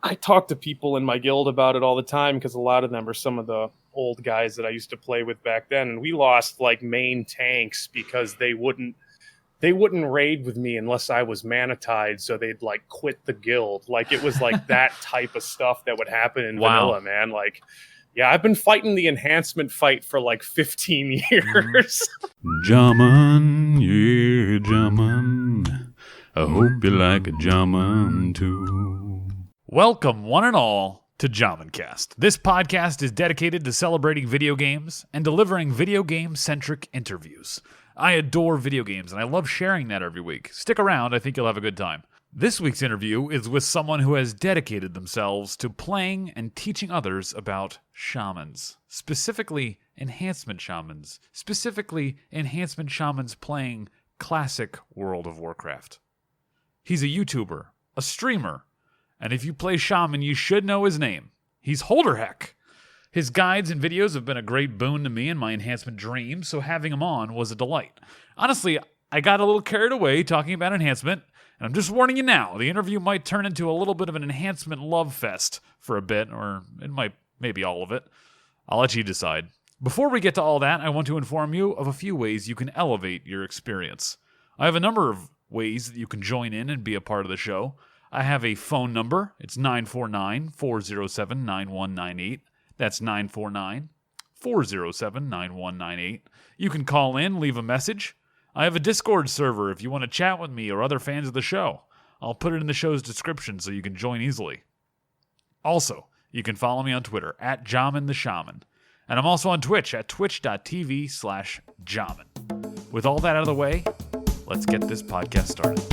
I talk to people in my guild about it all the time because a lot of them are some of the old guys that I used to play with back then, and we lost like main tanks because they wouldn't raid with me unless I was manatide, so they'd like quit the guild. Like it was like that type of stuff that would happen in vanilla, man. Like, yeah, I've been fighting the enhancement fight for like 15 years. Jaman, yeah, Jaman. I hope you like a Jaman too. Welcome, one and all, to JhamanCast. This podcast is dedicated to celebrating video games and delivering video game-centric interviews. I adore video games, and I love sharing that every week. Stick around, I think you'll have a good time. This week's interview is with someone who has dedicated themselves to playing and teaching others about shamans, specifically enhancement shamans, playing classic World of Warcraft. He's a YouTuber, a streamer, and if you play shaman, you should know his name. He's Holderhek. His guides and videos have been a great boon to me in my enhancement dreams, so having him on was a delight. Honestly, I got a little carried away talking about enhancement, and I'm just warning you now, the interview might turn into a little bit of an enhancement love fest for a bit, or it might, maybe all of it. I'll let you decide. Before we get to all that, I want to inform you of a few ways you can elevate your experience. I have a number of ways that you can join in and be a part of the show. I have a phone number. It's 949-407-9198. That's 949-407-9198. You can call in, leave a message. I have a Discord server if you want to chat with me or other fans of the show. I'll put it in the show's description so you can join easily. Also, you can follow me on Twitter at JhamanTheShaman. And I'm also on Twitch at twitch.tv/Jaman. With all that out of the way, let's get this podcast started.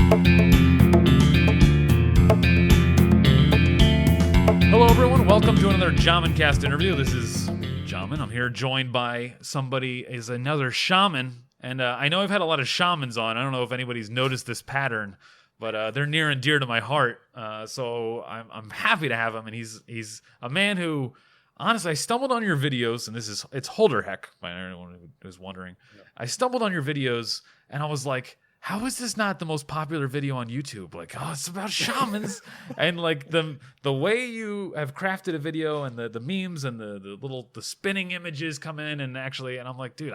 Hello, everyone. Welcome to another JhamanCast interview. This is Jaman. I'm here joined by somebody is another shaman. And I know I've had a lot of shamans on. I don't know if anybody's noticed this pattern, but they're near and dear to my heart. So I'm happy to have him. And he's a man who, honestly, I stumbled on your videos, and it's Holderhek, by anyone who was wondering. Yeah. I stumbled on your videos, and I was like, how is this not the most popular video on YouTube? Like, oh, it's about shamans. And like the way you have crafted a video and the memes and the spinning images come in and I'm like, dude,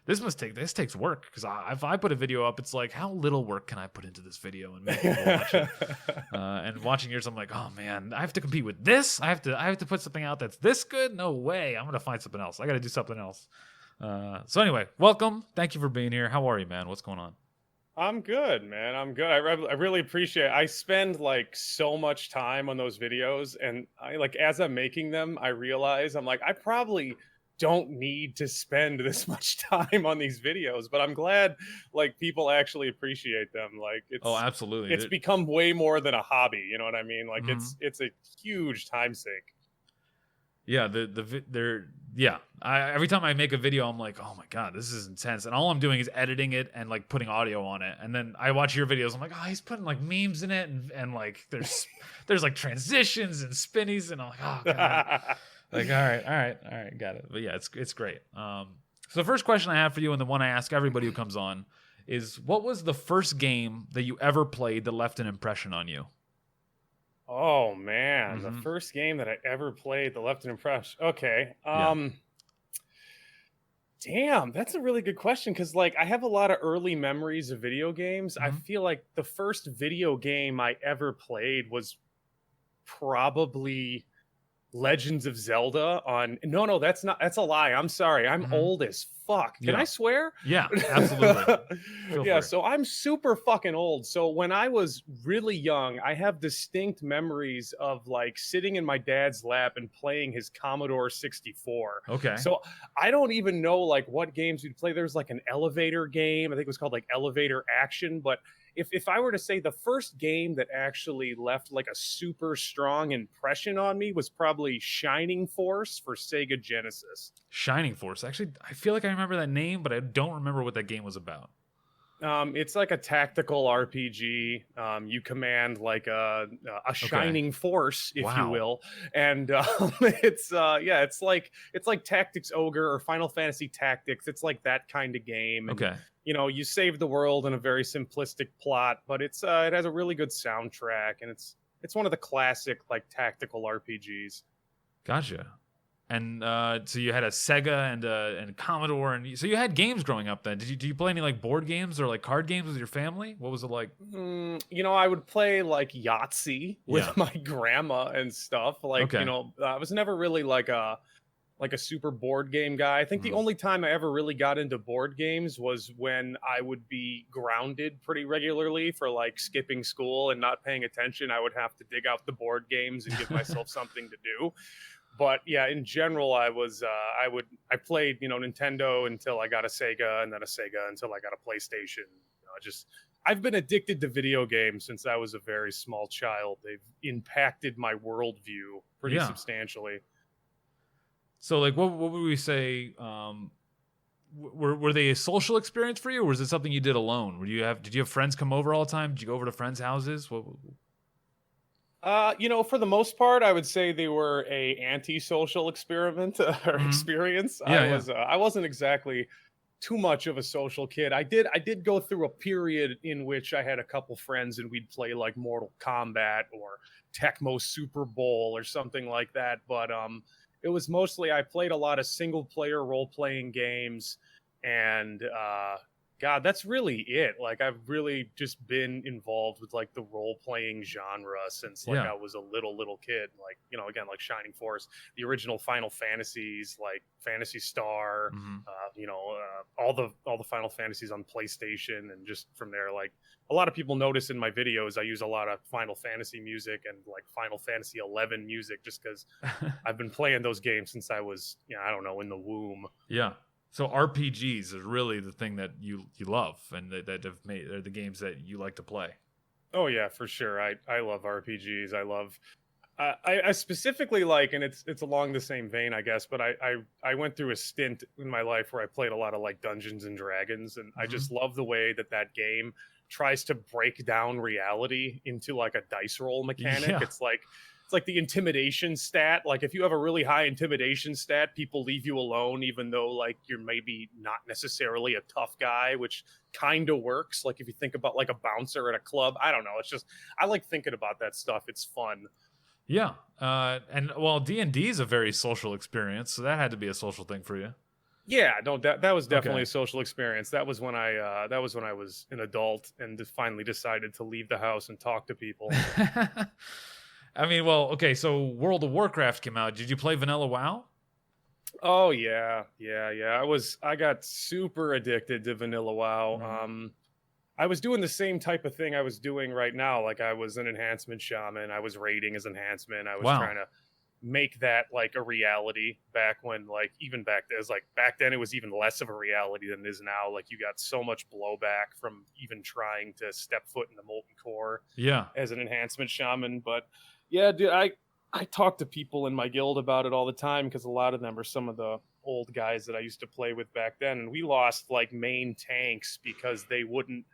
this takes work, because if I put a video up, it's like, how little work can I put into this video and make people watch it? And watching yours, I'm like, oh man, I have to compete with this. I have to put something out that's this good. No way. I'm gonna find something else. I got to do something else. So anyway, welcome. Thank you for being here. How are you, man? What's going on? I'm good, man. I'm good. I really appreciate it. I spend like so much time on those videos, and as I'm making them, I realize I'm like, I probably don't need to spend this much time on these videos, but I'm glad like people actually appreciate them. Like absolutely. It's become way more than a hobby. You know what I mean? Like it's a huge time sink. Yeah, every time I make a video, I'm like, oh my God, this is intense. And all I'm doing is editing it and like putting audio on it. And then I watch your videos. I'm like, oh, he's putting like memes in it. And like, there's like transitions and spinnies. And I'm like, oh God. Like, all right. Got it. But yeah, it's great. So the first question I have for you, and the one I ask everybody who comes on, is what was the first game that you ever played that left an impression on you? Oh man, the first game that I ever played that left an impression. Okay. Damn, that's a really good question, because like I have a lot of early memories of video games. I feel like the first video game I ever played was probably Legends of Zelda on... No, that's a lie. I'm sorry. I'm old as fuck. Can I swear? Yeah, absolutely. Yeah, so I'm super fucking old. So when I was really young, I have distinct memories of like sitting in my dad's lap and playing his Commodore 64. Okay. So I don't even know like what games we'd play. There's like an elevator game. I think it was called like Elevator Action, but if I were to say the first game that actually left like a super strong impression on me was probably Shining Force for Sega Genesis. Shining Force. Actually, I feel like I remember that name, but I don't remember what that game was about. It's like a tactical RPG. You command like a shining force, if you will, and it's like Tactics Ogre or Final Fantasy Tactics. It's like that kind of game. And, okay. You know, you save the world in a very simplistic plot, but it has a really good soundtrack, and it's it's one of the classic like tactical RPGs. Gotcha. And so you had a Sega and a Commodore, and so you had games growing up. Then did you play any like board games or like card games with your family? What was it like? I would play like Yahtzee with my grandma and stuff. Like, Okay. I was never really like a super board game guy. I think the only time I ever really got into board games was when I would be grounded pretty regularly for like skipping school and not paying attention. I would have to dig out the board games and give myself something to do. But yeah, in general, I played, Nintendo until I got a Sega, and then a Sega until I got a PlayStation. I've been addicted to video games since I was a very small child. They've impacted my worldview pretty substantially. So like, what would we say? Were they a social experience for you, or was it something you did alone? Did you have friends come over all the time? Did you go over to friends' houses? For the most part, I would say they were a anti-social experiment or experience. I wasn't exactly too much of a social kid. I did go through a period in which I had a couple friends and we'd play like Mortal Kombat or Tecmo Super Bowl or something like that. But it was mostly I played a lot of single-player role-playing games, and God, that's really it. Like, I've really just been involved with like the role-playing genre since I was a little kid. Like, again, like Shining Force, the original Final Fantasies, like Phantasy Star, all the Final Fantasies on PlayStation, and just from there, like a lot of people notice in my videos, I use a lot of Final Fantasy music and like Final Fantasy 11 music, just because I've been playing those games since I was, in the womb. Yeah. So RPGs is really the thing that you love, and that have made are the games that you like to play. Oh yeah, for sure. I love RPGs. I specifically like, and it's along the same vein, I guess. But I went through a stint in my life where I played a lot of like Dungeons and Dragons, and I just love the way that game tries to break down reality into like a dice roll mechanic. Yeah. It's like the intimidation stat. Like if you have a really high intimidation stat, people leave you alone, even though like you're maybe not necessarily a tough guy, which kind of works. Like if you think about like a bouncer at a club, I don't know. It's just, I like thinking about that stuff. It's fun. Yeah. And well, D&D is a very social experience, so that had to be a social thing for you. Yeah, no, that was definitely a social experience. That was when I was an adult and finally decided to leave the house and talk to people. I mean, well, okay, so World of Warcraft came out. Did you play Vanilla WoW? Oh yeah. I got super addicted to Vanilla WoW. I was doing the same type of thing I was doing right now. Like I was an enhancement shaman. I was raiding as enhancement. I was trying to make that like a reality back when, like, even back then it was even less of a reality than it is now. Like you got so much blowback from even trying to step foot in the Molten Core as an enhancement shaman. But yeah, dude, I talk to people in my guild about it all the time because a lot of them are some of the old guys that I used to play with back then, and we lost like main tanks because they wouldn't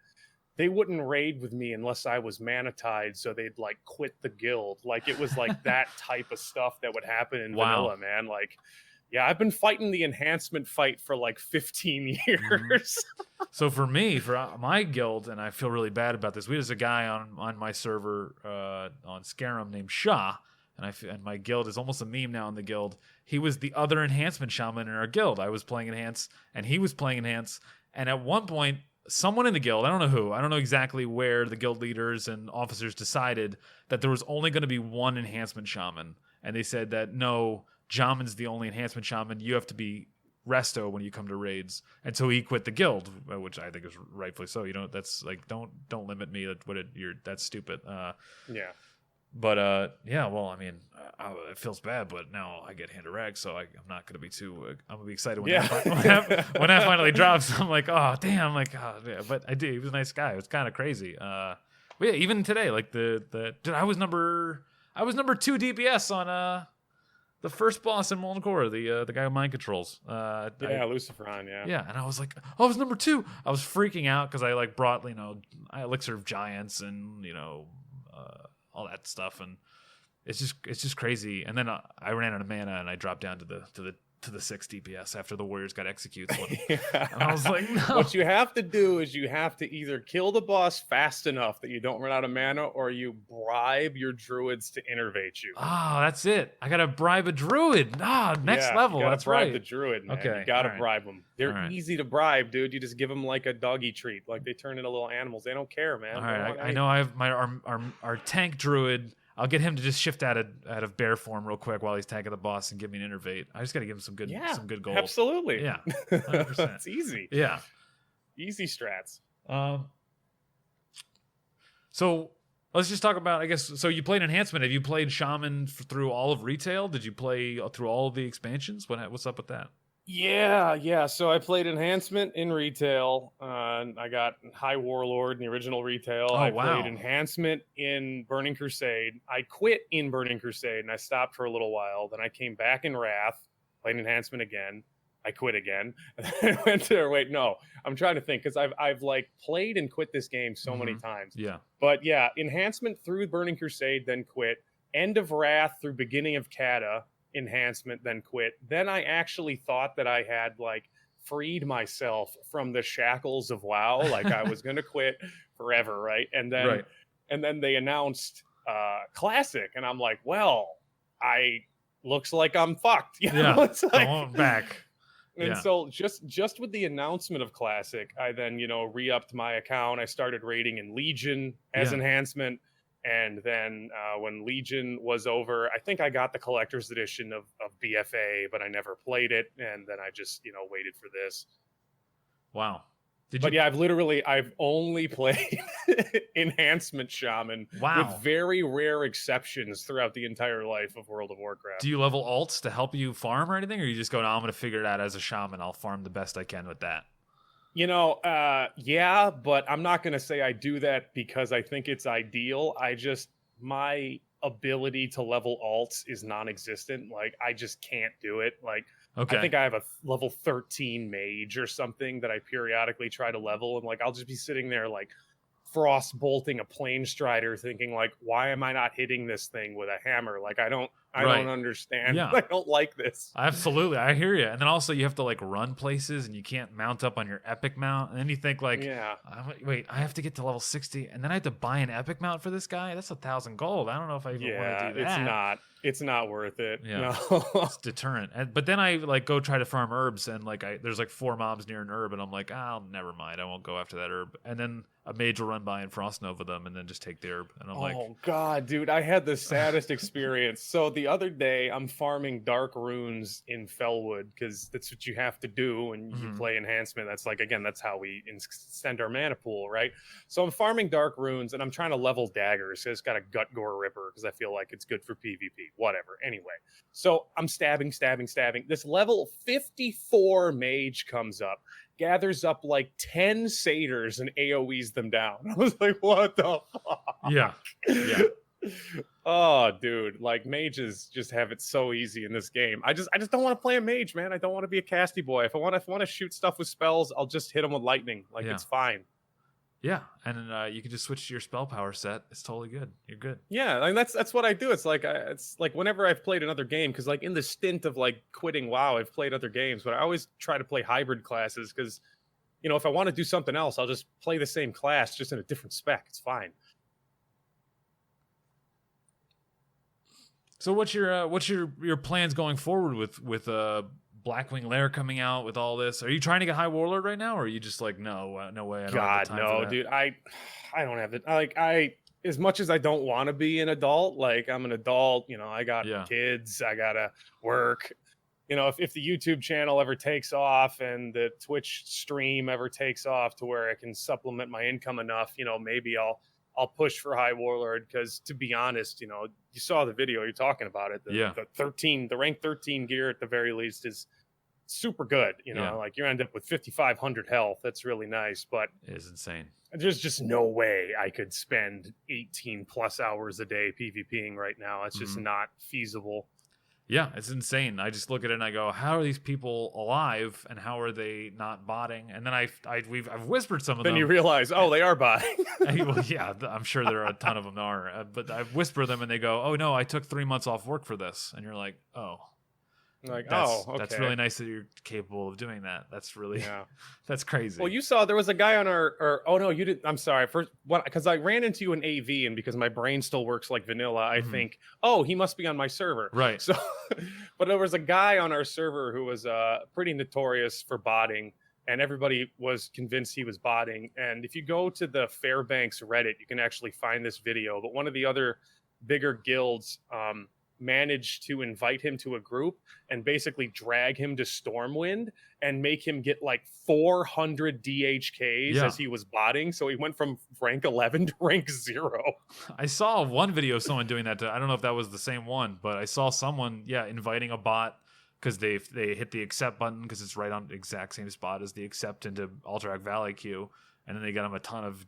raid with me unless I was manatide, so they'd like quit the guild. Like it was like that type of stuff that would happen in vanilla, man. Like, yeah, I've been fighting the enhancement fight for like 15 years. So for my guild, and I feel really bad about this, we had a guy on my server on Scarum named Shah, and my guild is almost a meme now in the guild. He was the other enhancement shaman in our guild. I was playing enhance, and he was playing enhance, and at one point, someone in the guild, I don't know who, I don't know exactly where the guild leaders and officers decided that there was only going to be one enhancement shaman. And they said that, no, Jaman's the only enhancement shaman. You have to be resto when you come to raids. And so he quit the guild, which I think is rightfully so. That's like, don't limit me. That's stupid. Yeah. But yeah, well, I mean, it feels bad, but now I get hand to rag, so I'm not going to be too. I'm gonna be excited when that finally drops. I'm like, oh damn, like, oh, yeah. But I did. He was a nice guy. It was kind of crazy. But yeah, even today, like dude, I was number 2 DPS on the first boss in Molten Core, the guy who mind controls. Luciferon, yeah. Yeah, and I was like, I was number 2. I was freaking out because I like brought Elixir of Giants and all that stuff, and it's just crazy. And then I ran out of mana and I dropped down to the to the 6 DPS after the Warriors got executed. Yeah. And I was like, no. What you have to do is you have to either kill the boss fast enough that you don't run out of mana, or you bribe your druids to innervate you. Oh, that's it. I gotta bribe a druid. Next level. You gotta That's bribe right. the druid, man. Okay, You gotta all right. bribe them. They're All right. easy to bribe, dude. You just give them like a doggy treat. Like they turn into little animals. They don't care, man. All They don't right, want I know I have our tank druid. I'll get him to just shift out of bear form real quick while he's tagging the boss and give me an innervate. I just got to give him some good gold. Absolutely. Yeah, 100%. It's easy. Yeah. Easy strats. So let's just talk about, I guess, so you played Enhancement. Have you played Shaman through all of retail? Did you play through all of the expansions? What's up with that? Yeah. So I played Enhancement in retail. I got High Warlord in the original retail. I played Enhancement in Burning Crusade. I quit in Burning Crusade and I stopped for a little while. Then I came back in Wrath, played Enhancement again. I quit again. And I went to I'm trying to think because I've like played and quit this game so many times. Yeah. But yeah, Enhancement through Burning Crusade, then quit. End of Wrath through beginning of Kata. Enhancement, then quit. Then I actually thought that I had like freed myself from the shackles of WoW, like I was gonna quit forever, right? And then they announced Classic, and I'm like, well, looks like I'm fucked. You know? It's like, going back. And so just with the announcement of Classic, I then re-upped my account. I started raiding in Legion as Enhancement. And then when Legion was over, I think I got the collector's edition of BFA, but I never played it. And then I just, waited for this. Wow. I've only played Enhancement Shaman with very rare exceptions throughout the entire life of World of Warcraft. Do you level alts to help you farm or anything? Or you just go, no, I'm going to figure it out as a shaman. I'll farm the best I can with that. Yeah, but I'm not going to say I do that because I think it's ideal. My ability to level alts is non-existent. Like, I just can't do it. Like, I think I have a level 13 mage or something that I periodically try to level. And like, I'll just be sitting there like frost bolting a plane strider thinking like, why am I not hitting this thing with a hammer? Like, I don't understand. Yeah. I don't like this. Absolutely. I hear you. And then also you have to like run places and you can't mount up on your epic mount. And then you think like, wait, I have to get to level 60 and then I have to buy an epic mount for this guy? That's 1,000 gold. I don't know if I even want to do that. It's not worth it. Yeah. No. It's deterrent. But then I like go try to farm herbs and like there's like 4 mobs near an herb and I'm like, never mind. I won't go after that herb. And then a mage will run by and frost nova them and then just take the herb. And I'm like, oh God, dude, I had the saddest experience. So the other day I'm farming dark runes in Fellwood because that's what you have to do when you play Enhancement. That's like, again, that's how we extend our mana pool, right? So I'm farming dark runes and I'm trying to level daggers. So it's got a gut gore ripper because I feel like it's good for PvP. Whatever. Anyway, so I'm stabbing. This level 54 mage comes up, gathers up like 10 satyrs and AoEs them down. I was like, what the fuck? Yeah. Oh, dude, like mages just have it so easy in this game. I just don't want to play a mage, man. I don't want to be a casty boy. If I want to shoot stuff with spells, I'll just hit them with lightning. Like it's fine. Yeah, and you can just switch to your spell power set. It's totally good. You're good. Yeah, I mean, that's what I do. It's like whenever I've played another game, because like in the stint of like quitting WoW, I've played other games, but I always try to play hybrid classes because, if I want to do something else, I'll just play the same class just in a different spec. It's fine. So what's your plans going forward with Blackwing Lair coming out with all this? Are you trying to get High Warlord right now, or are you just like no way? I don't have the time for that. Dude, I don't have it. Like as much as I don't want to be an adult, like I'm an adult. I got kids. I gotta work. If the YouTube channel ever takes off and the Twitch stream ever takes off to where I can supplement my income enough, maybe I'll push for High Warlord because, to be honest, you saw the video, you're talking about it. The rank 13 gear at the very least is super good. Like you end up with 5,500 health. That's really nice, but it is insane. There's just no way I could spend 18 plus hours a day PvPing right now. It's just not feasible. Yeah, it's insane. I just look at it and I go, how are these people alive and how are they not botting? And then I've whispered some of them. Then you realize, they are botting. Well, yeah, I'm sure there are a ton of them are. But I've whispered them and they go, oh no, I took 3 months off work for this. And you're like, oh. Like, That's okay. that's really nice that you're capable of doing that. That's really that's crazy. Well, you saw there was a guy on oh no, you didn't. I'm sorry. First, because I ran into you in AV, and because my brain still works like vanilla, I think, oh, he must be on my server. Right. So, but there was a guy on our server who was pretty notorious for botting, and everybody was convinced he was botting. And if you go to the Fairbanks Reddit, you can actually find this video. But one of the other bigger guilds managed to invite him to a group and basically drag him to Stormwind and make him get like 400 DHKs as he was botting. So he went from rank 11 to rank 0. I saw one video of someone doing that. I don't know if that was the same one, but I saw someone, inviting a bot because they hit the accept button because it's right on the exact same spot as the accept into Alterac Valley queue, and then they got him a ton of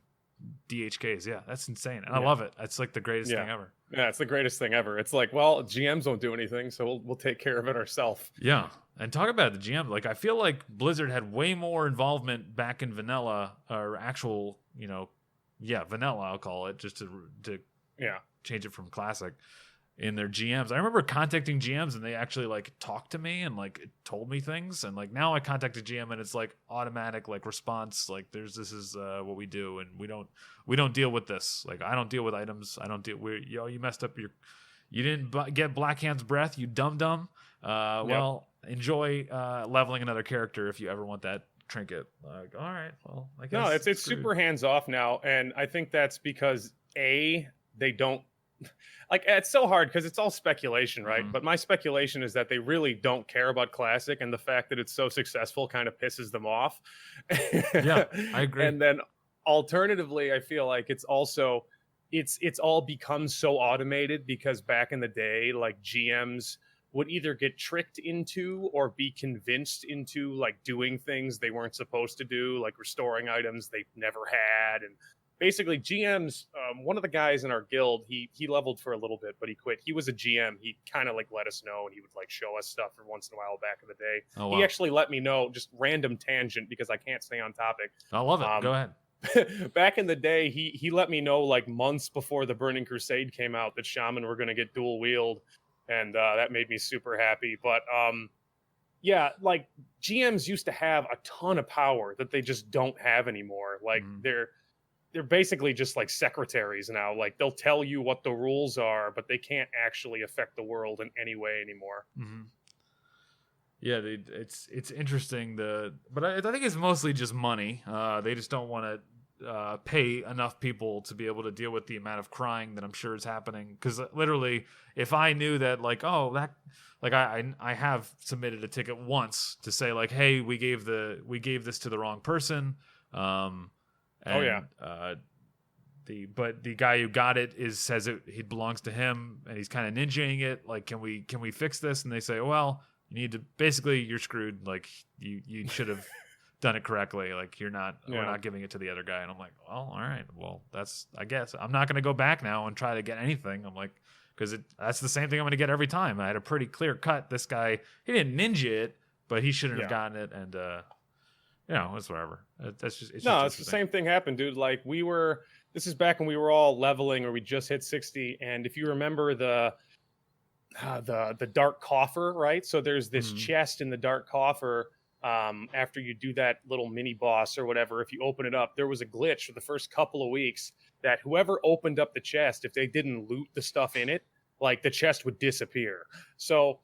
DHKs. Yeah, that's insane. And I love it. It's like the greatest thing ever. Yeah, it's the greatest thing ever. It's like, well, GMs don't do anything, so we'll take care of it ourselves. Yeah. And talk about the GM. Like, I feel like Blizzard had way more involvement back in vanilla, or actual, vanilla, I'll call it, just to change it from classic, in their GMs. I remember contacting GMs and they actually like talked to me and like told me things. And like now I contact a GM and it's like automatic like response. Like this is what we do, and we don't deal with this. Like I don't deal with items. I don't deal. You messed up you didn't get Black Hand's breath. You dum. Well, enjoy leveling another character if you ever want that trinket. Like, all right, well, I guess. No, it's super hands off now, and I think that's because they don't. Like, it's so hard because it's all speculation, right? But my speculation is that they really don't care about Classic, and the fact that it's so successful kind of pisses them off. Yeah, I agree. And then alternatively, I feel like it's also it's all become so automated because back in the day, like GMs would either get tricked into or be convinced into like doing things they weren't supposed to do, like restoring items they never had. And basically GMs, one of the guys in our guild, he leveled for a little bit, but he quit. He was a GM. He kind of like let us know, and he would like show us stuff every once in a while back in the day. Oh, wow. He actually let me know, just random tangent because I can't stay on topic. I love it. Go ahead. Back in the day, he let me know like months before the Burning Crusade came out that Shaman were going to get dual wield, and that made me super happy. But yeah, like GMs used to have a ton of power that they just don't have anymore. Like they're basically just like secretaries now. Like they'll tell you what the rules are, but they can't actually affect the world in any way anymore. Yeah, it's interesting. But I think it's mostly just money. They just don't want to pay enough people to be able to deal with the amount of crying that I'm sure is happening. Because literally, if I knew that, like, I have submitted a ticket once to say like, hey, we gave this to the wrong person. The guy who got it says it belongs to him, and he's kind of ninjaing it. Like, can we fix this? And they say, well, you need to, basically you're screwed. Like you should have done it correctly. Like we're not giving it to the other guy. And I'm like, well, all right, well I guess I'm not going to go back now and try to get anything. I'm like, because that's the same thing I'm going to get every time. I had a pretty clear cut. This guy, he didn't ninja it, but he shouldn't have gotten it. And it's whatever. It's the same thing happened, dude. Like this is back when we were all leveling, or we just hit 60. And if you remember the dark coffer, right? So there's this chest in the dark coffer. After you do that little mini boss or whatever, if you open it up, there was a glitch for the first couple of weeks that whoever opened up the chest, if they didn't loot the stuff in it, like the chest would disappear. So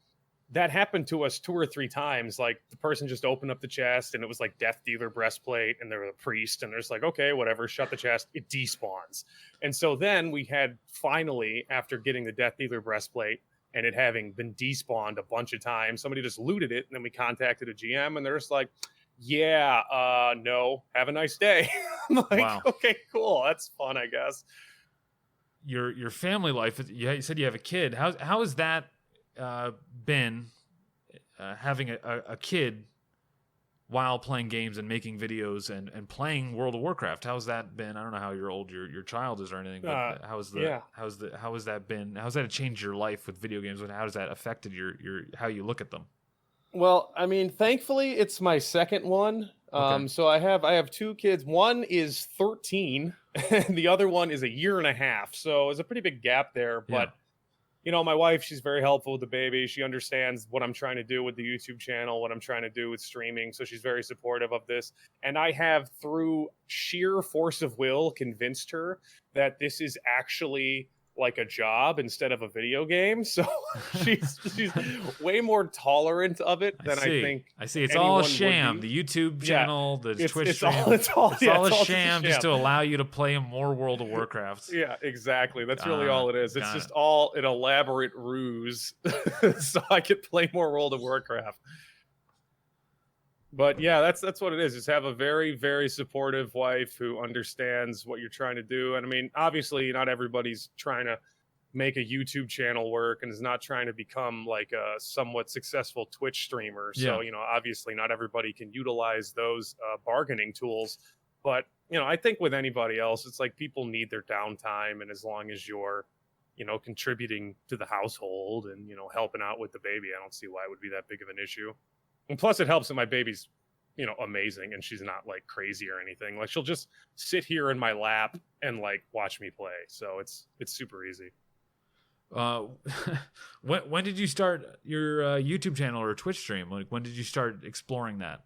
that happened to us 2 or 3 times. Like the person just opened up the chest and it was like Death Dealer breastplate, and there was a priest, and there's like, okay, whatever, shut the chest, it despawns. And so then we had finally, after getting the Death Dealer breastplate and it having been despawned a bunch of times, somebody just looted it, and then we contacted a GM, and they're just like, yeah, no, have a nice day. I'm like, wow. Okay, cool, that's fun, I guess. Your family life, you said you have a kid. How has that been, having a kid while playing games and making videos and playing World of Warcraft? How's that been? I don't know how old your child is or anything, but how has that been? How's that changed your life with video games, and how has that affected your how you look at them? Well, I mean, thankfully it's my second one. Okay. So I have 2 kids. One is 13 and the other one is a year and a half. So there's a pretty big gap there, but my wife, she's very helpful with the baby. She understands what I'm trying to do with the YouTube channel, what I'm trying to do with streaming. So she's very supportive of this. And I have, through sheer force of will, convinced her that this is actually like a job instead of a video game. So she's way more tolerant of it than I think. I see. It's all a sham. The YouTube channel, the Twitch stream. It's all a sham just to allow you to play more World of Warcraft. Yeah, exactly. That's really all it is. It's just all an elaborate ruse so I could play more World of Warcraft. But yeah, that's what it is. Just have a very, very supportive wife who understands what you're trying to do. And I mean, obviously, not everybody's trying to make a YouTube channel work and is not trying to become like a somewhat successful Twitch streamer. So, obviously, not everybody can utilize those bargaining tools. But, I think with anybody else, it's like people need their downtime. And as long as you're, contributing to the household and, helping out with the baby, I don't see why it would be that big of an issue. And plus, it helps that my baby's, amazing, and she's not like crazy or anything. Like she'll just sit here in my lap and like watch me play. So it's super easy. When did you start your YouTube channel or Twitch stream? Like when did you start exploring that?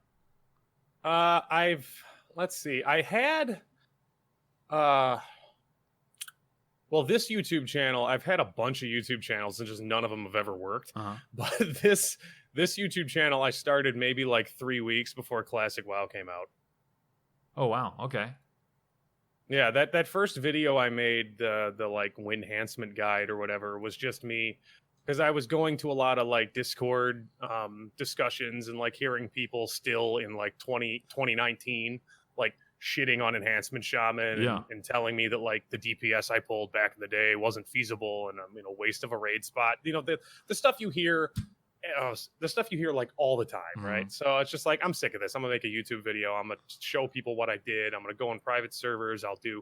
Let's see. I had this YouTube channel, I've had a bunch of YouTube channels and just none of them have ever worked. But this YouTube channel I started maybe like 3 weeks before Classic WoW came out. Oh, wow. Okay. Yeah, that first video I made, the like enhancement guide or whatever, was just me, because I was going to a lot of like Discord discussions and like hearing people still in like 2019 like shitting on Enhancement Shaman and telling me that like the DPS I pulled back in the day wasn't feasible and I'm waste of a raid spot. The stuff you hear. The stuff you hear like all the time, right? So it's just like, I'm sick of this. I'm gonna make a YouTube video. I'm gonna show people what I did. I'm gonna go on private servers. I'll do,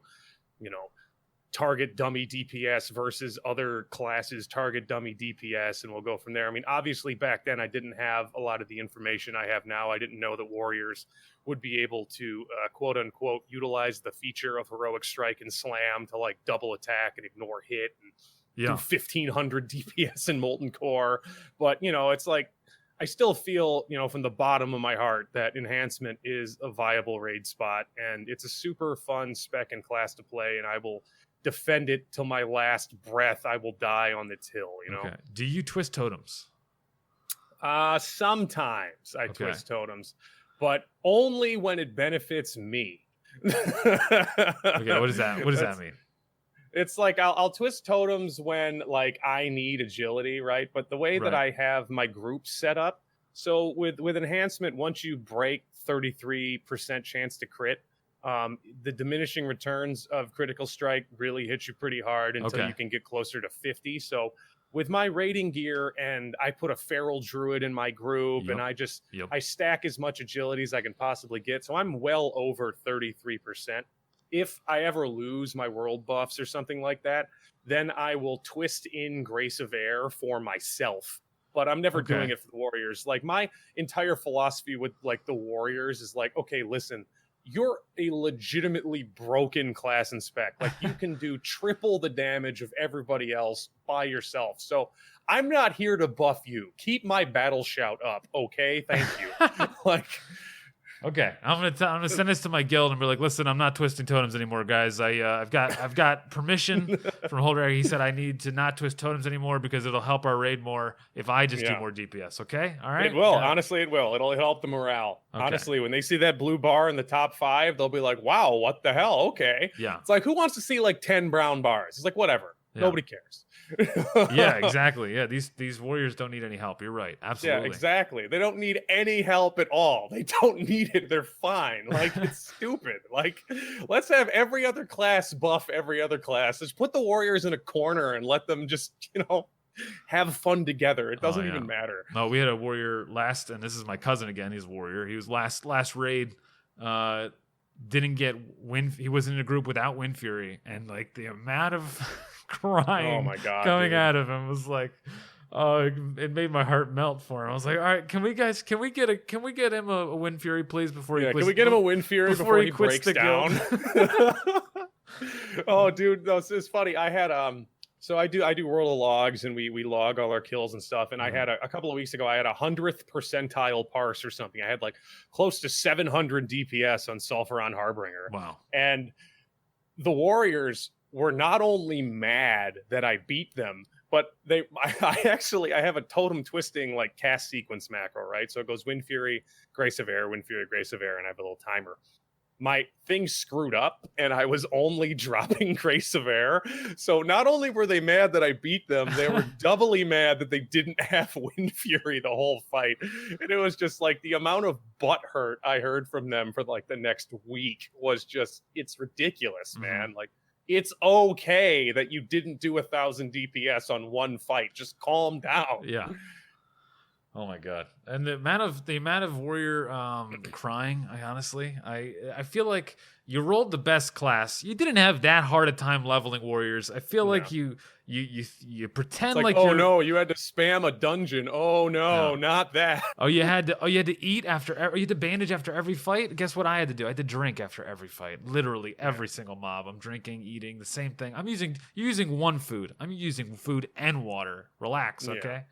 target dummy DPS versus other classes target dummy DPS, and we'll go from there. I mean, obviously back then I didn't have a lot of the information I have now. I didn't know that warriors would be able to quote unquote utilize the feature of heroic strike and slam to like double attack and ignore hit and do 1500 DPS in Molten Core. But, it's like, I still feel, from the bottom of my heart that Enhancement is a viable raid spot. And it's a super fun spec and class to play. And I will defend it till my last breath. I will die on its hill, Okay. Do you twist totems? Sometimes I twist totems, but only when it benefits me. Okay, what does that mean? It's like I'll twist totems when like I need agility, right? But the way that I have my group set up, so with Enhancement, once you break 33% chance to crit, the diminishing returns of critical strike really hit you pretty hard until you can get closer to 50. So with my raiding gear, and I put a feral druid in my group, and I just I stack as much agility as I can possibly get. So I'm well over 33%. If I ever lose my world buffs or something like that, then I will twist in Grace of Air for myself. But I'm never doing it for the warriors. Like my entire philosophy with like the warriors is like, okay, listen, you're a legitimately broken class and spec. Like you can do triple the damage of everybody else by yourself. So I'm not here to buff you. Keep my battle shout up, okay? Thank you. Like. Okay, I'm gonna send this to my guild and be like, listen, I'm not twisting totems anymore, guys. I've got permission from Holderhek. He said I need to not twist totems anymore because it'll help our raid more if I just do more DPS. Okay, all right. It will. Honestly, it will. It'll help the morale. Okay. Honestly, when they see that blue bar in the top 5, they'll be like, wow, what the hell? Okay. Yeah. It's like, who wants to see like 10 brown bars? It's like, whatever. Yeah. Nobody cares. Yeah, exactly. Yeah, these warriors don't need any help. You're right. Absolutely. Yeah, exactly. They don't need any help at all. They don't need it. They're fine. Like, it's stupid. Like, let's have every other class buff every other class. Let's put the warriors in a corner and let them just, have fun together. It doesn't even matter. No, we had a warrior last, and this is my cousin again. He's a warrior. He was last raid. Didn't get wind. He was in a group without Wind Fury, and like the amount of crying coming out of him was like, oh, it made my heart melt for him. I was like, all right, can we get him a Wind Fury, please, before he can we get him a Wind Fury before he breaks down? Oh, dude, no, it's funny. I had So I do World of Logs, and we log all our kills and stuff. And I had a couple of weeks ago, I had 100th percentile parse or something. I had like close to 700 DPS on Sulfuron Harbinger. Wow. And the Warriors were not only mad that I beat them, but I have a totem twisting like cast sequence macro, right? So it goes Wind Fury, Grace of Air, Wind Fury, Grace of Air, and I have a little timer. My thing screwed up, and I was only dropping Grace of Air. So not only were they mad that I beat them, they were doubly mad that they didn't have Wind Fury the whole fight. And it was just like the amount of butt hurt I heard from them for like the next week was just, it's ridiculous, man. Like, it's okay that you didn't do 1,000 DPS on one fight. Just calm down. Yeah. Oh my god! And the amount of warrior crying. I feel like you rolled the best class. You didn't have that hard a time leveling warriors. I feel like you pretend like you're, no, you had to spam a dungeon. Oh no, not that. You had to eat after. You had to bandage after every fight. Guess what I had to do? I had to drink after every fight. Literally every single mob. I'm drinking, eating the same thing. Using one food. I'm using food and water. Relax, okay.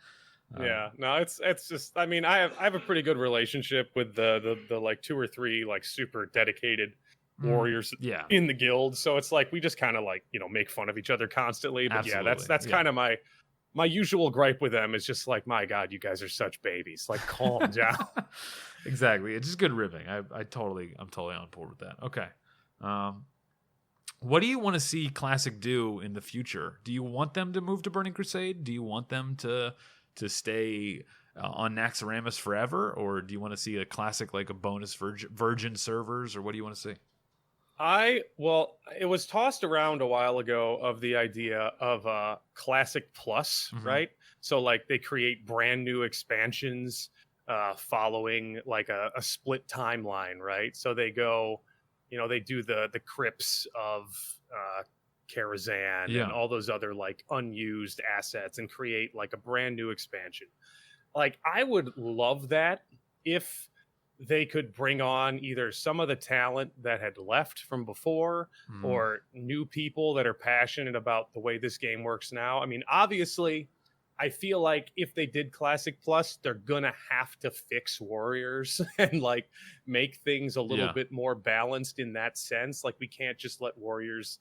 No, it's just, I mean, I have a pretty good relationship with the like 2 or 3 like super dedicated warriors in the guild. So it's like we just kind of like, make fun of each other constantly. But Absolutely. that's kind of my usual gripe with them is just like, my God, you guys are such babies. Like, calm down. Exactly. It's just good ribbing. I'm totally on board with that. Okay. What do you want to see Classic do in the future? Do you want them to move to Burning Crusade? Do you want them to stay on Naxxramas forever, or do you want to see a Classic like a bonus virgin servers, or what do you want to see? It was tossed around a while ago of the idea of Classic Plus, right? So like they create brand new expansions following like a split timeline, right? So they go, they do the crypts of Karazhan and all those other like unused assets and create like a brand new expansion. Like, I would love that if they could bring on either some of the talent that had left from before or new people that are passionate about the way this game works now. I mean, obviously, I feel like if they did Classic Plus, they're gonna have to fix Warriors and like make things a little bit more balanced in that sense. Like, we can't just let Warriors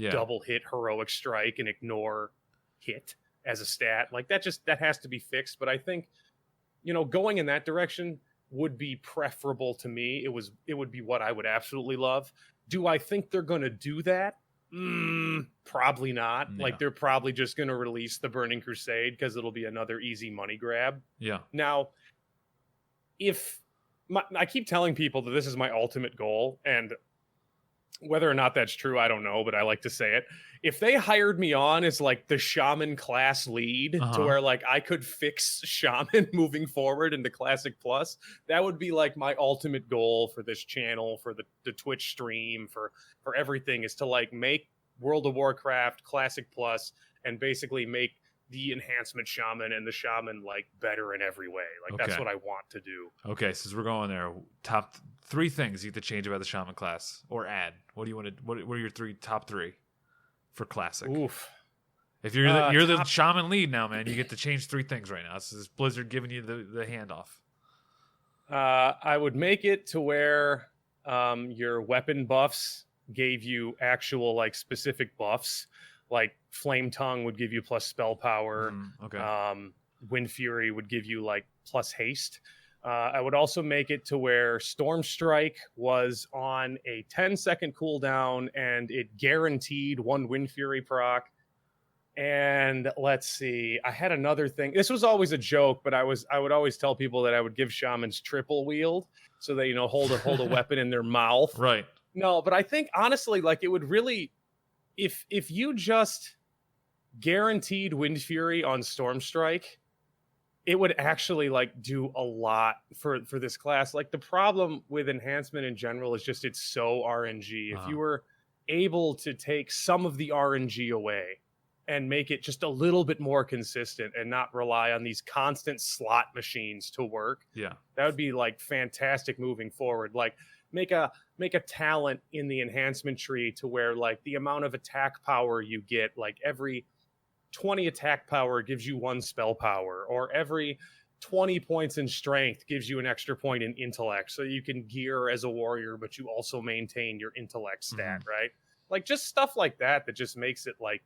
double hit heroic strike and ignore hit as a stat. Like, that has to be fixed. But I think, going in that direction would be preferable to me. It would be what I would absolutely love. Do I think they're going to do that? Probably not. Yeah. Like, they're probably just going to release the Burning Crusade because it'll be another easy money grab. Yeah. Now, I keep telling people that this is my ultimate goal, and whether or not that's true, I don't know, but I like to say it. If they hired me on as like the Shaman class lead to where like I could fix Shaman moving forward into Classic Plus, that would be like my ultimate goal for this channel, for the Twitch stream, for everything, is to like make World of Warcraft Classic Plus and basically make the Enhancement Shaman and the Shaman like better in every way. Like, that's what I want to do. Okay, since we're going there, top 3 things you have to change about the Shaman class or add. What do you want to? What are your top 3 for Classic? Oof. If you're the Shaman lead now, man, you get to change 3 things right now. This is Blizzard giving you the handoff. I would make it to where your weapon buffs gave you actual like specific buffs. Like Flame Tongue would give you plus spell power. Wind Fury would give you like plus haste. I would also make it to where Storm Strike was on a 10-second cooldown and it guaranteed 1 Wind Fury proc. And let's see, I had another thing. This was always a joke, but I would always tell people that I would give shamans triple wield so they hold a weapon in their mouth. Right. No, but I think honestly, like, it would really, if you just guaranteed Wind Fury on Storm Strike, it would actually like do a lot for this class. Like, the problem with enhancement in general is just it's so RNG. If you were able to take some of the RNG away and make it just a little bit more consistent and not rely on these constant slot machines to work, that would be like fantastic moving forward. Like, make a talent in the enhancement tree to where like the amount of attack power you get, like every 20 attack power gives you 1 spell power, or every 20 points in strength gives you an extra point in intellect, so you can gear as a warrior, but you also maintain your intellect stat, right? Like, just stuff like that just makes it like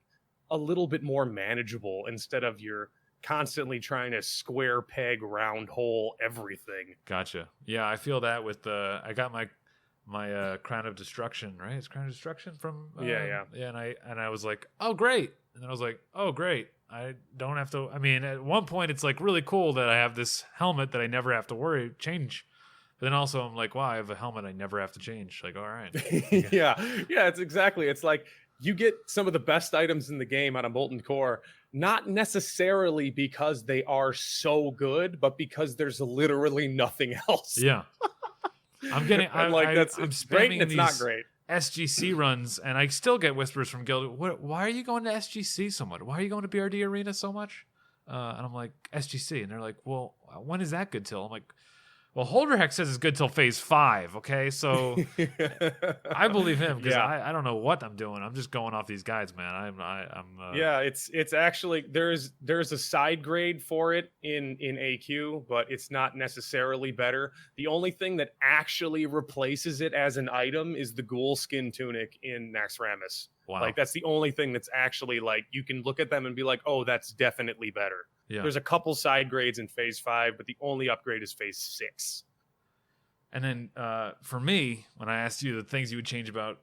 a little bit more manageable instead of you're constantly trying to square peg round hole everything. Gotcha. Yeah, I feel that with I got my Crown of Destruction, right? It's Crown of Destruction from Yeah, and I was like, oh great, and then I was like, oh great, I don't have to. I mean, at one point it's like really cool that I have this helmet that I never have to change. But then also I'm like, wow, I have a helmet I never have to change. Like, all right. yeah, it's like you get some of the best items in the game out of Molten Core, not necessarily because they are so good, but because there's literally nothing else. Yeah. I'm getting I'm it's great and it's not great. SGC runs, and I still get whispers from Guild. Why are you going to SGC so much? Why are you going to BRD Arena so much? And I'm like, SGC, and they're like, well, when is that good till? I'm like, well, Holderhek says it's good till phase 5. Okay, so I believe him because I don't know what I'm doing. I'm just going off these guides, man. It's actually there's a side grade for it in AQ, but it's not necessarily better. The only thing that actually replaces it as an item is the ghoul skin tunic in Naxxramas. Wow. Like, that's the only thing that's actually like you can look at them and be like, oh, that's definitely better. Yeah. There's a couple side grades in phase 5, but the only upgrade is phase 6. And then for me, when I asked you the things you would change about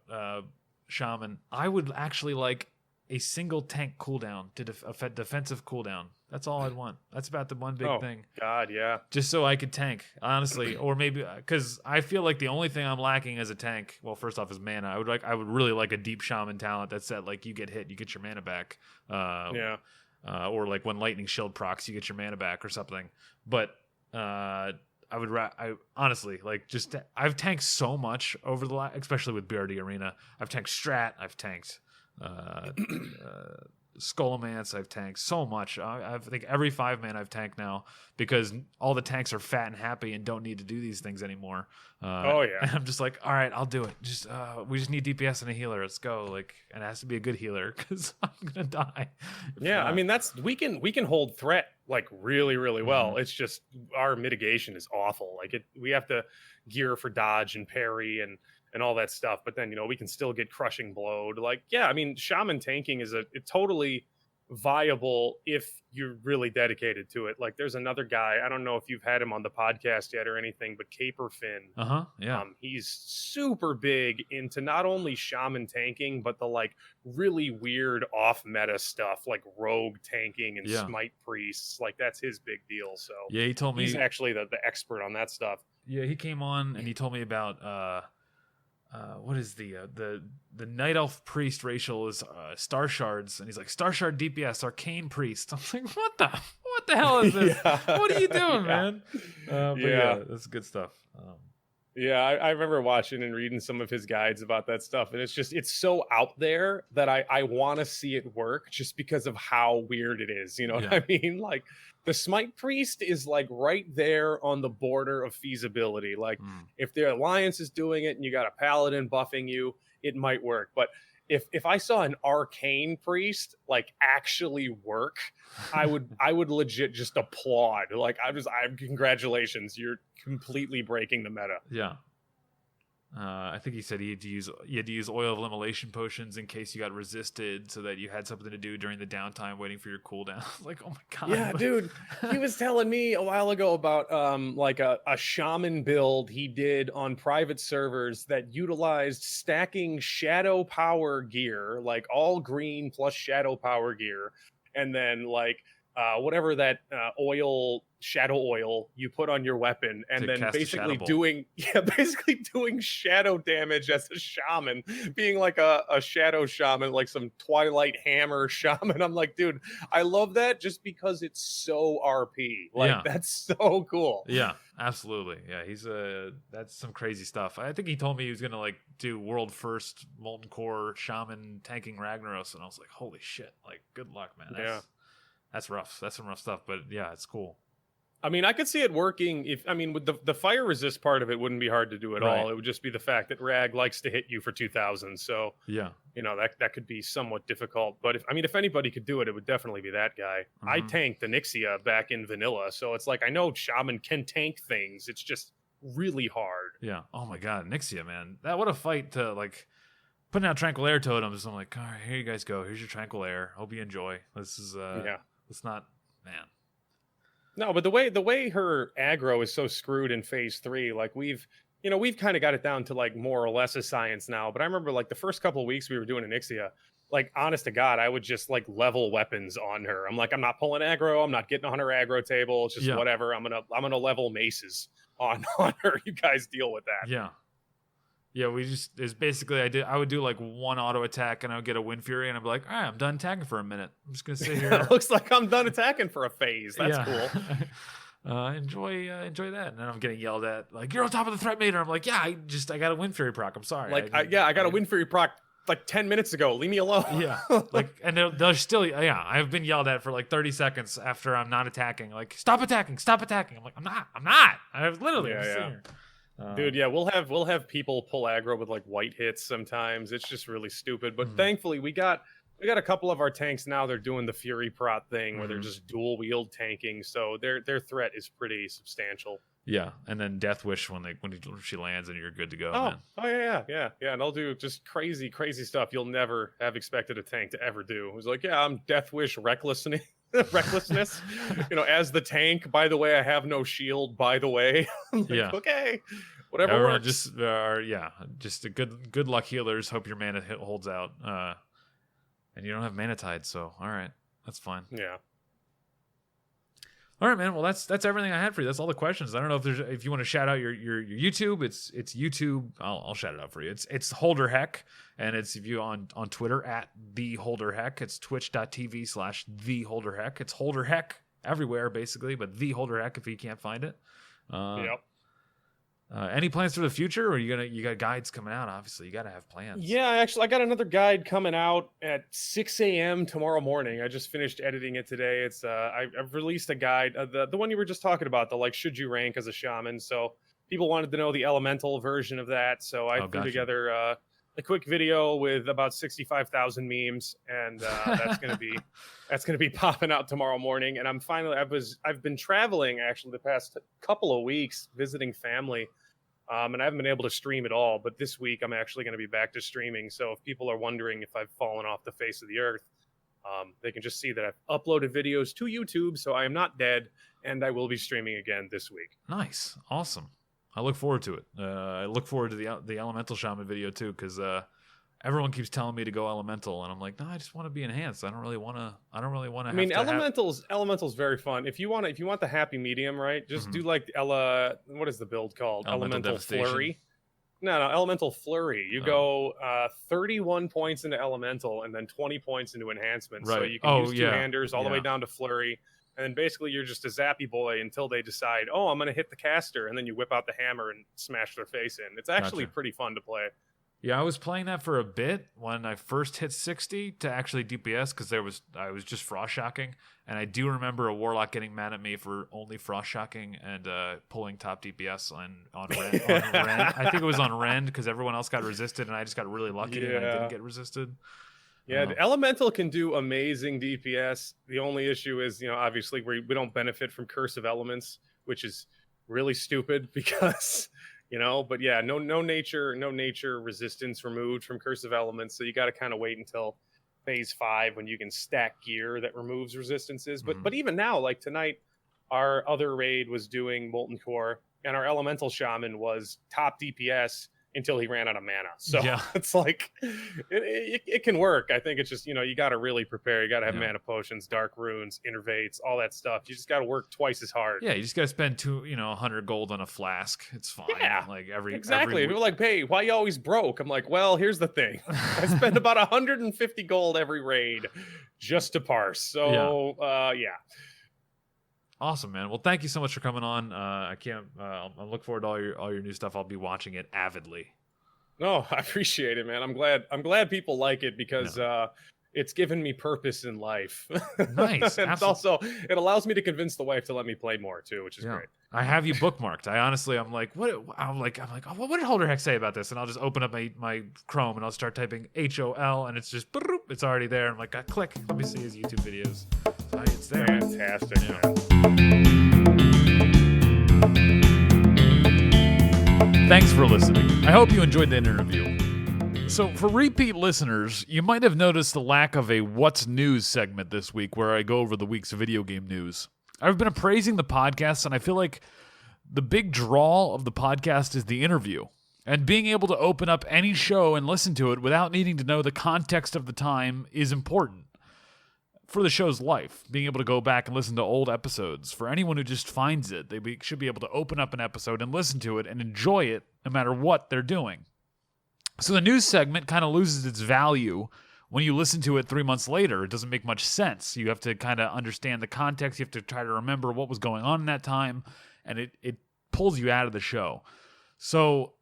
Shaman, I would actually like a single tank cooldown to a defensive cooldown. That's all I'd want. That's about the one big thing. God, yeah. Just so I could tank, honestly, or maybe because I feel like the only thing I'm lacking as a tank, well, first off, is mana. I would really like a deep shaman talent that said like you get hit, you get your mana back. Or like when lightning shield procs, you get your mana back or something. But I honestly like I've tanked so much over the last, especially with BRD Arena. I've tanked Strat, I've tanked Skullomance, I've tanked so much. I think every 5-man I've tanked now because all the tanks are fat and happy and don't need to do these things anymore. And I'm just like, all right, I'll do it. We just need DPS and a healer. Let's go. Like, and it has to be a good healer because I'm gonna die. Yeah, I mean we can hold threat like really, really well. It's just our mitigation is awful. Like we have to gear for dodge and parry and all that stuff, but then we can still get crushing blowed. Like, yeah, I mean, shaman tanking is totally viable if you're really dedicated to it. Like, there's another guy, I don't know if you've had him on the podcast yet or anything, but Caper Finn. Yeah. He's super big into not only shaman tanking, but the like really weird off meta stuff like rogue tanking and smite priests. Like, that's his big deal. So yeah, he told me he's actually the expert on that stuff. Yeah, he came on and he told me about what is the Night Elf Priest racial is Star Shards, and he's like Star Shard DPS Arcane Priest. I'm like, what the hell is this? What are you doing, man? But that's good stuff. I remember watching and reading some of his guides about that stuff, and it's so out there that I want to see it work just because of how weird it is. You know what I mean? Like, the Smite Priest is like right there on the border of feasibility. Like, if the Alliance is doing it and you got a Paladin buffing you, it might work. But if I saw an Arcane Priest like actually work, I would legit just applaud. Like, congratulations, you're completely breaking the meta. Yeah. I think he said you had to use oil of immolation potions in case you got resisted, so that you had something to do during the downtime waiting for your cooldown. Like, oh my god! Yeah, dude, he was telling me a while ago about like a shaman build he did on private servers that utilized stacking shadow power gear, like all green plus shadow power gear, and then like whatever that shadow oil you put on your weapon, and then basically doing shadow damage as a shaman, being like a shadow shaman, like some Twilight Hammer shaman. I'm like, dude, I love that just because it's so RP. Like, that's so cool. Yeah, absolutely. Yeah, he's that's some crazy stuff. I think he told me he was gonna like do world first Molten Core shaman tanking Ragnaros, and I was like, holy shit, like, good luck, man. That's rough. That's some rough stuff, but yeah, it's cool. I mean, I could see it working with the fire resist part of it wouldn't be hard to do at Right. all. It would just be the fact that Rag likes to hit you for 2,000. So, Yeah. that could be somewhat difficult. But if anybody could do it, it would definitely be that guy. I Mhm. tanked the Nixia back in vanilla. So it's like, I know Shaman can tank things. It's just really hard. Yeah. Oh my God, Nixia, man, what a fight to like putting out Tranquil Air totems. I'm like, all right, here you guys go. Here's your Tranquil Air. Hope you enjoy. This is Let's not, man. No, but the way her aggro is so screwed in phase 3, like we've kind of got it down to like more or less a science now. But I remember like the first couple of weeks we were doing Onyxia, like honest to God, I would just like level weapons on her. I'm like, I'm not pulling aggro, I'm not getting on her aggro table. It's just whatever. I'm gonna level maces on her. You guys deal with that. Yeah. Yeah, it's basically I would do like one auto attack and I would get a Wind Fury and I'd be like, all right, I'm done attacking for a minute. I'm just gonna sit here. It looks like I'm done attacking for a phase. That's cool. Enjoy that. And then I'm getting yelled at like, you're on top of the threat meter. I'm like, yeah, I got a Wind Fury proc. I'm sorry. I got a Wind Fury proc like 10 minutes ago. Leave me alone. Yeah. Like, and they're still, I've been yelled at for like 30 seconds after I'm not attacking. Like, stop attacking. I'm like, I'm not. I'm just sitting here. Dude, yeah, we'll have people pull aggro with like white hits sometimes. It's just really stupid. But thankfully we got a couple of our tanks now. They're doing the Fury Prot thing where they're just dual wield tanking. So their threat is pretty substantial. Yeah, and then Death Wish when she lands and you're good to go. Yeah. And they'll do just crazy stuff you'll never have expected a tank to ever do. It was like, yeah, I'm Death Wish recklessness. As the tank. By the way, I have no shield. By the way, like, okay, whatever. Everyone works. just a good luck healers. Hope your mana holds out. And you don't have Mana Tide, so all right, that's fine. Yeah. All right, man. Well, that's everything I had for you. That's all the questions. I don't know if you want to shout out your YouTube. It's YouTube. I'll shout it out for you. It's Holderhek, and it's if you on Twitter at the Holderhek. It's twitch.tv/theholderhek. It's Holderhek everywhere basically, but the Holderhek if you can't find it. Yep. Any plans for the future, or you got guides coming out? Obviously, you got to have plans. Yeah, actually, I got another guide coming out at 6 a.m. tomorrow morning. I just finished editing it today. It's I've released a guide, the one you were just talking about, the like should you rank as a shaman. So people wanted to know the elemental version of that, so I threw together a quick video with about 65,000 memes, and that's gonna be popping out tomorrow morning. And I've been traveling actually the past couple of weeks visiting family. And I haven't been able to stream at all, but this week I'm actually going to be back to streaming. So if people are wondering if I've fallen off the face of the earth, they can just see that I've uploaded videos to YouTube, so I am not dead, and I will be streaming again this week. Nice. Awesome. I look forward to it. I look forward to the Elemental Shaman video too, because everyone keeps telling me to go Elemental, and I'm like, no, I just want to be enhanced. I don't really want to. I mean, Elemental's very fun. If you want the happy medium, right? Just do like what is the build called? Elemental Flurry. No, Elemental Flurry. You go 31 points into Elemental and then 20 points into Enhancement. Right. So you can use two-handers all the way down to Flurry. And then basically you're just a zappy boy until they decide, oh, I'm going to hit the caster. And then you whip out the hammer and smash their face in. It's actually pretty fun to play. Yeah, I was playing that for a bit when I first hit 60 to actually DPS because I was just frost shocking, and I do remember a warlock getting mad at me for only frost shocking and pulling top DPS on Rend. I think it was on Rend because everyone else got resisted and I just got really lucky and I didn't get resisted. Yeah, the Elemental can do amazing DPS. The only issue is, obviously we don't benefit from Curse of Elements, which is really stupid because. But yeah, no nature resistance removed from Curse of Elements, so you got to kind of wait until phase 5 when you can stack gear that removes resistances. But even now, like tonight, our other raid was doing Molten Core, and our Elemental Shaman was top DPS until he ran out of mana. So it's like it can work. I think it's just you got to really prepare. You got to have mana potions, dark runes, innervates, all that stuff. You just got to work twice as hard. Yeah, you just got to spend 100 gold on a flask. It's fine. Yeah, like exactly. People are like, hey, why you always broke? I'm like, well, here's the thing. I spend about 150 gold every raid just to parse. So yeah. Awesome, man. Well, thank you so much for coming on. I look forward to all your new stuff. I'll be watching it avidly. No, I appreciate it, man. I'm glad people like it because it's given me purpose in life. Nice. And it's also, it allows me to convince the wife to let me play more too, which is great. I have you bookmarked. I'm like, oh, what did Holderhek say about this? And I'll just open up my Chrome and I'll start typing HOL, and it's just, it's already there. I'm like, click. Let me see his YouTube videos. So it's there. Fantastic, man. Thanks for listening. I hope you enjoyed that interview. So for repeat listeners, you might have noticed the lack of a What's News segment this week where I go over the week's video game news. I've been appraising the podcast, and I feel like the big draw of the podcast is the interview. And being able to open up any show and listen to it without needing to know the context of the time is important for the show's life. Being able to go back and listen to old episodes. For anyone who just finds it, they should be able to open up an episode and listen to it and enjoy it no matter what they're doing. So the news segment kind of loses its value when you listen to it 3 months later. It doesn't make much sense. You have to kind of understand the context. You have to try to remember what was going on in that time, and it pulls you out of the show. So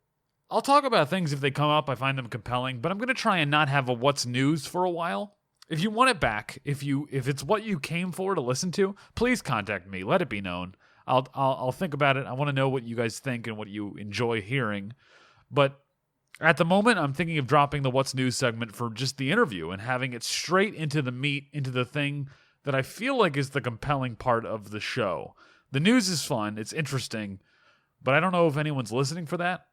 I'll talk about things if they come up. I find them compelling, but I'm going to try and not have a What's News for a while. If you want it back, if it's what you came for to listen to, please contact me. Let it be known. I'll think about it. I want to know what you guys think and what you enjoy hearing. But at the moment, I'm thinking of dropping the What's News segment for just the interview and having it straight into the meat, into the thing that I feel like is the compelling part of the show. The news is fun, it's interesting, but I don't know if anyone's listening for that.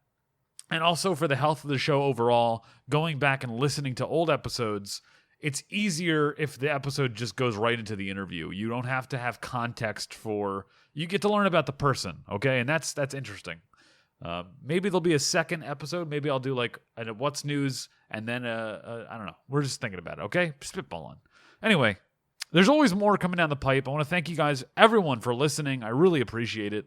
And also for the health of the show overall, going back and listening to old episodes, it's easier if the episode just goes right into the interview. You don't have to have context you get to learn about the person, okay? And that's interesting. Maybe there'll be a second episode. Maybe I'll do like a What's News and then I don't know. We're just thinking about it, okay? Spitballing. Anyway, there's always more coming down the pipe. I want to thank you guys, everyone, for listening. I really appreciate it.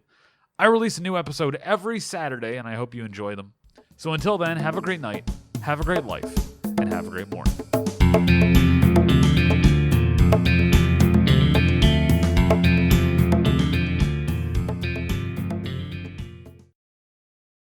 I release a new episode every Saturday, and I hope you enjoy them. So until then, have a great night, have a great life, and have a great morning.